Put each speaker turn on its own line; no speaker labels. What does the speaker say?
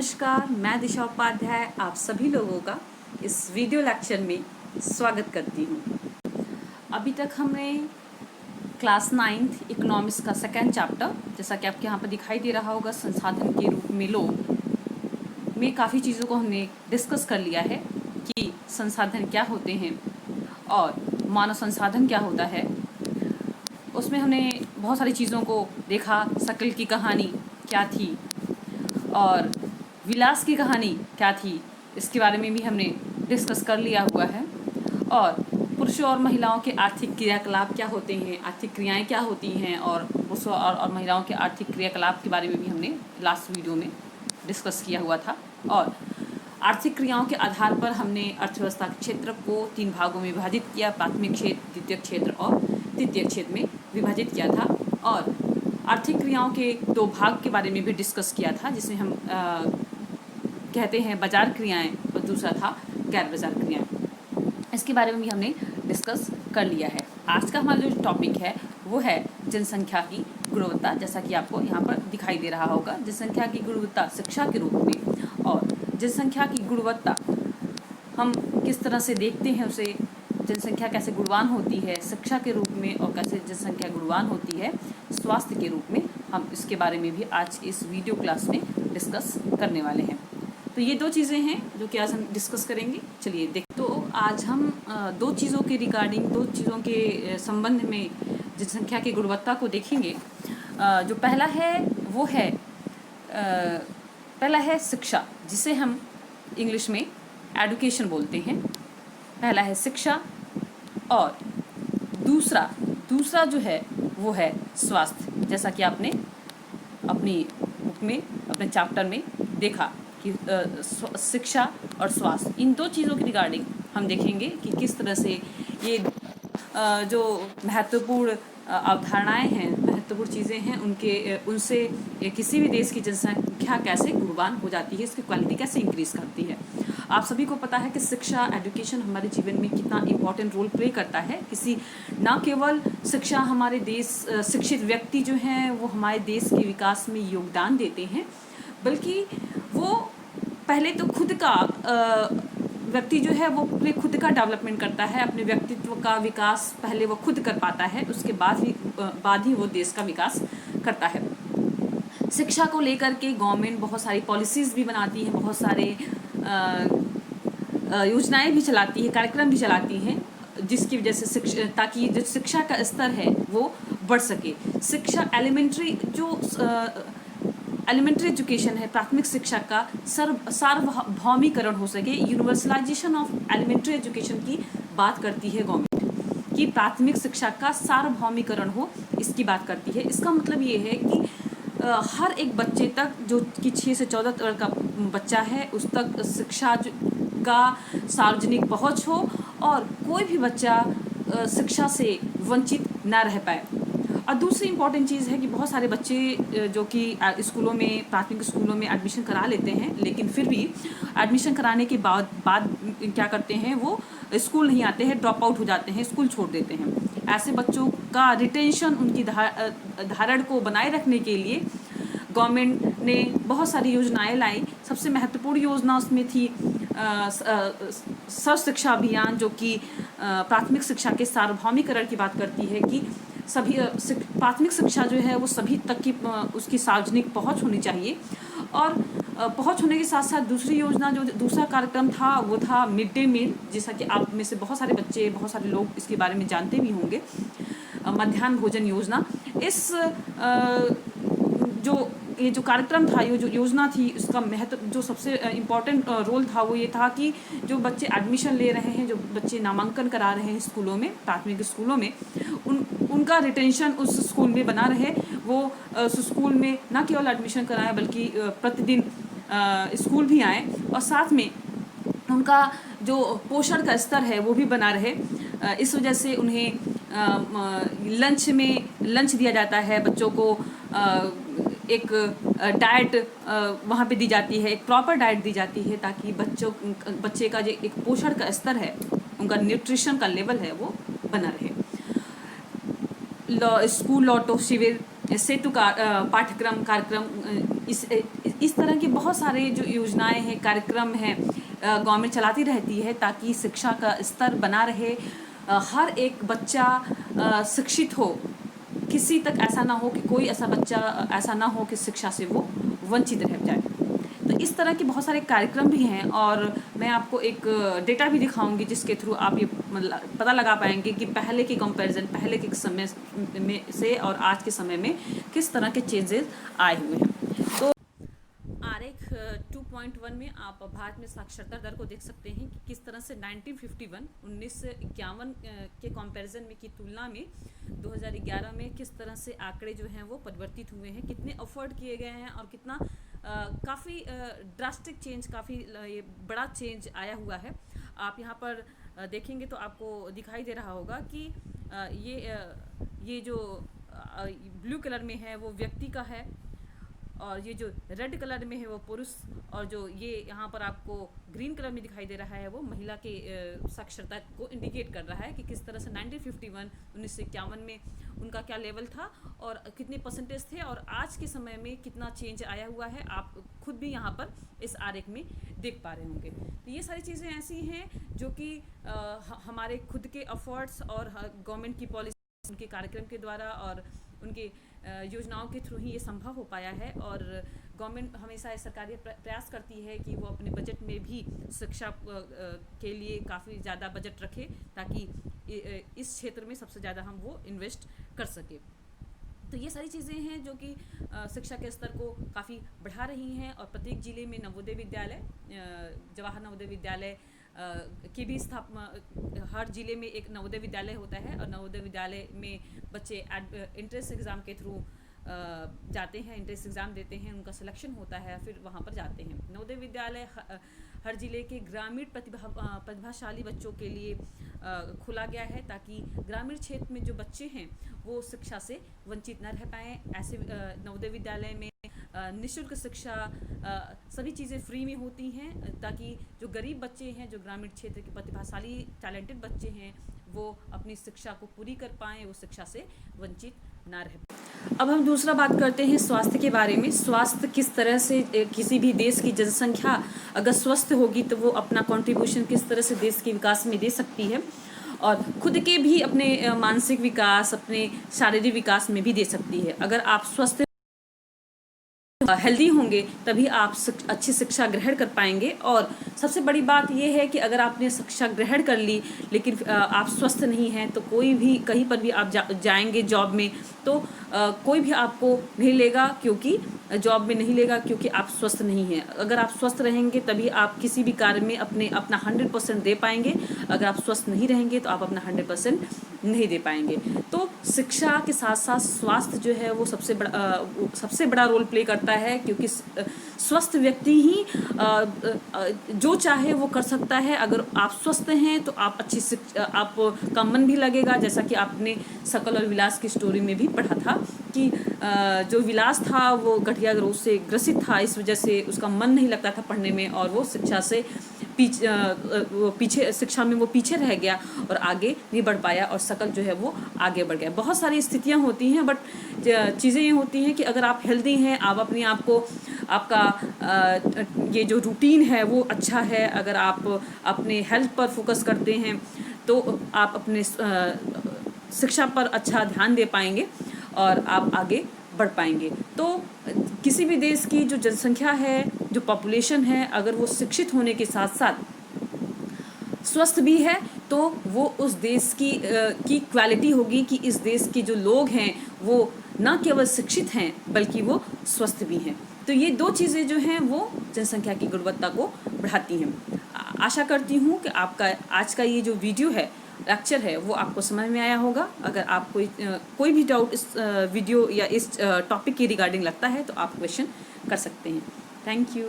नमस्कार, मैं दिशा उपाध्याय आप सभी लोगों का इस वीडियो लेक्चर में स्वागत करती हूँ। अभी तक हमने क्लास 9th इकोनॉमिक्स का सेकेंड चैप्टर, जैसा कि आपके यहाँ पर दिखाई दे रहा होगा, संसाधन के रूप में लोग में काफ़ी चीज़ों को हमने डिस्कस कर लिया है कि संसाधन क्या होते हैं और मानव संसाधन क्या होता है। उसमें हमने बहुत सारी चीज़ों को देखा। शक्ल की कहानी क्या थी और विलास की कहानी क्या थी, इसके बारे में भी हमने डिस्कस कर लिया हुआ है। और पुरुषों और महिलाओं के आर्थिक क्रियाकलाप क्या होते हैं, आर्थिक क्रियाएं क्या होती हैं, और पुरुषों और महिलाओं के आर्थिक क्रियाकलाप के बारे में भी हमने लास्ट वीडियो में डिस्कस किया हुआ था। और आर्थिक क्रियाओं के आधार पर हमने अर्थव्यवस्था के क्षेत्र को 3 भागों में विभाजित किया, प्राथमिक क्षेत्र, द्वितीयक क्षेत्र और तृतीयक क्षेत्र में विभाजित किया था। और आर्थिक क्रियाओं के 2 भाग के बारे में भी डिस्कस किया था, जिसमें हम कहते हैं बाजार क्रियाएं और दूसरा था गैर बाजार क्रियाएं। इसके बारे में भी हमने डिस्कस कर लिया है। आज का हमारा जो टॉपिक है वो है जनसंख्या की गुणवत्ता। जैसा कि आपको यहाँ पर दिखाई दे रहा होगा, जनसंख्या की गुणवत्ता शिक्षा के रूप में। और जनसंख्या की गुणवत्ता हम किस तरह से देखते हैं उसे, जनसंख्या कैसे गुणवान होती है शिक्षा के रूप में और कैसे जनसंख्या गुणवान होती है स्वास्थ्य के रूप में, हम इसके बारे में भी आज इस वीडियो क्लास में डिस्कस करने वाले हैं। तो ये 2 चीज़ें हैं जो कि आज हम डिस्कस करेंगे। चलिए देख, तो आज हम 2 चीज़ों के रिगार्डिंग, 2 चीज़ों के संबंध में जनसंख्या की गुणवत्ता को देखेंगे। जो पहला है वो है पहला है शिक्षा, जिसे हम इंग्लिश में एडुकेशन बोलते हैं। पहला है शिक्षा और दूसरा जो है वो है स्वास्थ्य। जैसा कि आपने अपनी बुक में, अपने चैप्टर में देखा कि शिक्षा और स्वास्थ्य, इन 2 चीज़ों की रिगार्डिंग हम देखेंगे कि किस तरह से ये जो महत्वपूर्ण अवधारणाएं हैं, महत्वपूर्ण चीज़ें हैं, उनसे किसी भी देश की जनसंख्या कैसे गुणवान हो जाती है, इसकी क्वालिटी कैसे इंक्रीज़ करती है। आप सभी को पता है कि शिक्षा, एजुकेशन हमारे जीवन में कितना इम्पोर्टेंट रोल प्ले करता है। न केवल शिक्षा हमारे देश, शिक्षित व्यक्ति जो हैं वो हमारे देश के विकास में योगदान देते हैं, बल्कि वो पहले तो खुद का व्यक्ति जो है वो अपने खुद का डेवलपमेंट करता है, अपने व्यक्तित्व का विकास पहले वो खुद कर पाता है, उसके बाद ही वो देश का विकास करता है। शिक्षा को लेकर के गवर्नमेंट बहुत सारी पॉलिसीज़ भी बनाती है, बहुत सारे योजनाएं भी चलाती है, कार्यक्रम भी चलाती हैं, जिसकी वजह से ताकि जो शिक्षा का स्तर है वो बढ़ सके। शिक्षा एलिमेंट्री एजुकेशन है, प्राथमिक शिक्षा का सार्वभौमिकरण हो सके। यूनिवर्सलाइजेशन ऑफ एलिमेंट्री एजुकेशन की बात करती है गवर्नमेंट, कि प्राथमिक शिक्षा का सार्वभौमिकरण हो, इसकी बात करती है। इसका मतलब ये है कि हर एक बच्चे तक, जो कि 6 से 14 तक का बच्चा है, उस तक शिक्षा का सार्वजनिक पहुंच हो और कोई भी बच्चा शिक्षा से वंचित ना रह पाए। और दूसरी इम्पॉर्टेंट चीज़ है कि बहुत सारे बच्चे जो कि स्कूलों में, प्राथमिक स्कूलों में एडमिशन करा लेते हैं, लेकिन फिर भी एडमिशन कराने के बाद क्या करते हैं, वो स्कूल नहीं आते हैं, ड्रॉप आउट हो जाते हैं, स्कूल छोड़ देते हैं। ऐसे बच्चों का रिटेंशन, उनकी धारण को बनाए रखने के लिए गवर्नमेंट ने बहुत सारी योजनाएं लाई। सबसे महत्वपूर्ण योजना उसमें थी सर्व शिक्षा अभियान, जो कि प्राथमिक शिक्षा के सार्वभौमिकरण की बात करती है कि सभी प्राथमिक शिक्षा जो है वो सभी तक की उसकी सार्वजनिक पहुंच होनी चाहिए। और पहुंच होने के साथ साथ दूसरी योजना, जो दूसरा कार्यक्रम था, वो था मिड डे मील, जैसा कि आप में से बहुत सारे बच्चे, बहुत सारे लोग इसके बारे में जानते भी होंगे। मध्याह्न भोजन योजना, इस ये जो कार्यक्रम था, ये जो योजना थी, उसका महत्व, जो सबसे इम्पॉर्टेंट रोल था, वो ये था कि जो बच्चे एडमिशन ले रहे हैं, जो बच्चे नामांकन करा रहे हैं स्कूलों में, प्राथमिक स्कूलों में, उनका रिटेंशन उस स्कूल में बना रहे। वो उस स्कूल में न केवल एडमिशन कराएं, बल्कि प्रतिदिन स्कूल भी आएँ, और साथ में उनका जो पोषण का स्तर है वो भी बना रहे। इस वजह से उन्हें लंच दिया जाता है, बच्चों को एक डाइट वहाँ पे दी जाती है, एक प्रॉपर डाइट दी जाती है, ताकि बच्चे का जो एक पोषण का स्तर है, उनका न्यूट्रिशन का लेवल है, वो बना रहे। स्कूल लौटो शिविर, सेतु का पाठ्यक्रम कार्यक्रम, इस तरह के बहुत सारे जो योजनाएं हैं, कार्यक्रम हैं, गवर्नमेंट चलाती रहती है ताकि शिक्षा का स्तर बना रहे, हर एक बच्चा शिक्षित हो, किसी तक ऐसा ना हो कि कोई ऐसा बच्चा ऐसा ना हो कि शिक्षा से वो वंचित रह जाए। तो इस तरह के बहुत सारे कार्यक्रम भी हैं और मैं आपको एक डेटा भी दिखाऊंगी जिसके थ्रू आप ये पता लगा पाएंगे कि पहले के कंपैरिजन, पहले के समय में से और आज के समय में किस तरह के चेंजेस आए हुए हैं। तो आरेख 2.1 में आप भारत में साक्षरता दर को देख सकते हैं कि किस तरह से 1951 के कंपैरिजन में की तुलना में 2011 में किस तरह से आंकड़े जो हैं वो परिवर्तित हुए हैं, कितने एफर्ट किए गए हैं और कितना काफ़ी ड्रास्टिक चेंज, काफ़ी ये बड़ा चेंज आया हुआ है। आप यहाँ पर देखेंगे तो आपको दिखाई दे रहा होगा कि ये जो ब्लू कलर में है वो व्यक्ति का है और ये जो रेड कलर में है वो पुरुष, और जो ये यहाँ पर आपको ग्रीन कलर में दिखाई दे रहा है वो महिला के साक्षरता को इंडिकेट कर रहा है कि किस तरह से 1951 में उनका क्या लेवल था और कितने परसेंटेज थे और आज के समय में कितना चेंज आया हुआ है, आप खुद भी यहाँ पर इस आरेख में देख पा रहे होंगे। तो ये सारी चीज़ें ऐसी हैं जो कि हमारे खुद के एफर्ट्स और गवर्नमेंट की पॉलिसी, उनके कार्यक्रम के द्वारा और उनके योजनाओं के थ्रू ही ये संभव हो पाया है। और गवर्नमेंट हमेशा सरकारी प्रयास करती है कि वो अपने बजट में भी शिक्षा के लिए काफ़ी ज़्यादा बजट रखे ताकि इस क्षेत्र में सबसे ज़्यादा हम वो इन्वेस्ट कर सके। तो ये सारी चीज़ें हैं जो कि शिक्षा के स्तर को काफ़ी बढ़ा रही हैं और प्रत्येक ज़िले में नवोदय विद्यालय, जवाहर नवोदय विद्यालय की भी स्थापना, हर ज़िले में एक नवोदय विद्यालय होता है और नवोदय विद्यालय में बच्चे एंट्रेंस एग्ज़ाम के थ्रू जाते हैं, एंट्रेंस एग्ज़ाम देते हैं, उनका सिलेक्शन होता है, फिर वहाँ पर जाते हैं। नवोदय विद्यालय हर ज़िले के ग्रामीण प्रतिभाशाली बच्चों के लिए खुला गया है ताकि ग्रामीण क्षेत्र में जो बच्चे हैं वो शिक्षा से वंचित न रह पाएँ। ऐसे नवोदय विद्यालय में निःशुल्क शिक्षा, सभी चीज़ें फ्री में होती हैं ताकि जो गरीब बच्चे हैं, जो ग्रामीण क्षेत्र के प्रतिभाशाली टैलेंटेड बच्चे हैं, वो अपनी शिक्षा को पूरी कर पाएँ, वो शिक्षा से वंचित ना रह पाएँ। अब हम दूसरा बात करते हैं स्वास्थ्य के बारे में। स्वास्थ्य किस तरह से किसी भी देश की जनसंख्या अगर स्वस्थ होगी तो वो अपना कंट्रीब्यूशन किस तरह से देश के विकास में दे सकती है और खुद के भी अपने मानसिक विकास, अपने शारीरिक विकास में भी दे सकती है। अगर आप स्वस्थ हेल्दी होंगे तभी आप अच्छी शिक्षा ग्रहण कर पाएंगे। और सबसे बड़ी बात यह है कि अगर आपने शिक्षा ग्रहण कर ली लेकिन आप स्वस्थ नहीं हैं तो कोई भी कहीं पर भी आप जाएंगे जॉब में तो कोई भी आपको नहीं लेगा, क्योंकि जॉब में नहीं लेगा क्योंकि आप स्वस्थ नहीं हैं। अगर आप स्वस्थ रहेंगे तभी आप किसी भी कार्य में अपना 100% दे पाएंगे। अगर आप स्वस्थ नहीं रहेंगे तो आप अपना 100% नहीं दे पाएंगे। तो शिक्षा के साथ साथ स्वास्थ्य जो है वो सबसे बड़ा रोल प्ले करता है, क्योंकि स्वस्थ व्यक्ति ही जो चाहे वो कर सकता है। अगर आप स्वस्थ हैं तो आप आपका मन भी लगेगा, जैसा कि आपने शकल और विलास की स्टोरी में भी पढ़ा था कि जो विलास था वो गठिया रोग से ग्रसित था, इस वजह से उसका मन नहीं लगता था पढ़ने में और वो शिक्षा से पीछे शिक्षा में वो पीछे रह गया और आगे नहीं बढ़ पाया और शकल जो है वो आगे बढ़ गया। बहुत सारी स्थितियां होती हैं, बट चीज़ें ये होती हैं कि अगर आप हेल्दी हैं, आप अपने आप को, आपका ये जो रूटीन है वो अच्छा है, अगर आप अपने हेल्थ पर फोकस करते हैं तो आप अपने शिक्षा पर अच्छा ध्यान दे पाएंगे और आप आगे बढ़ पाएंगे। तो किसी भी देश की जो जनसंख्या है, जो पॉपुलेशन है, अगर वो शिक्षित होने के साथ साथ स्वस्थ भी है तो वो उस देश की क्वालिटी होगी कि इस देश के जो लोग हैं वो न केवल शिक्षित हैं बल्कि वो स्वस्थ भी हैं। तो ये दो चीज़ें जो हैं वो जनसंख्या की गुणवत्ता को बढ़ाती हैं। आशा करती हूँ कि आपका आज का ये जो वीडियो है, लेक्चर है, वो आपको समझ में आया होगा। अगर आप कोई भी डाउट इस वीडियो या इस टॉपिक के रिगार्डिंग लगता है तो आप क्वेश्चन कर सकते हैं। Thank you.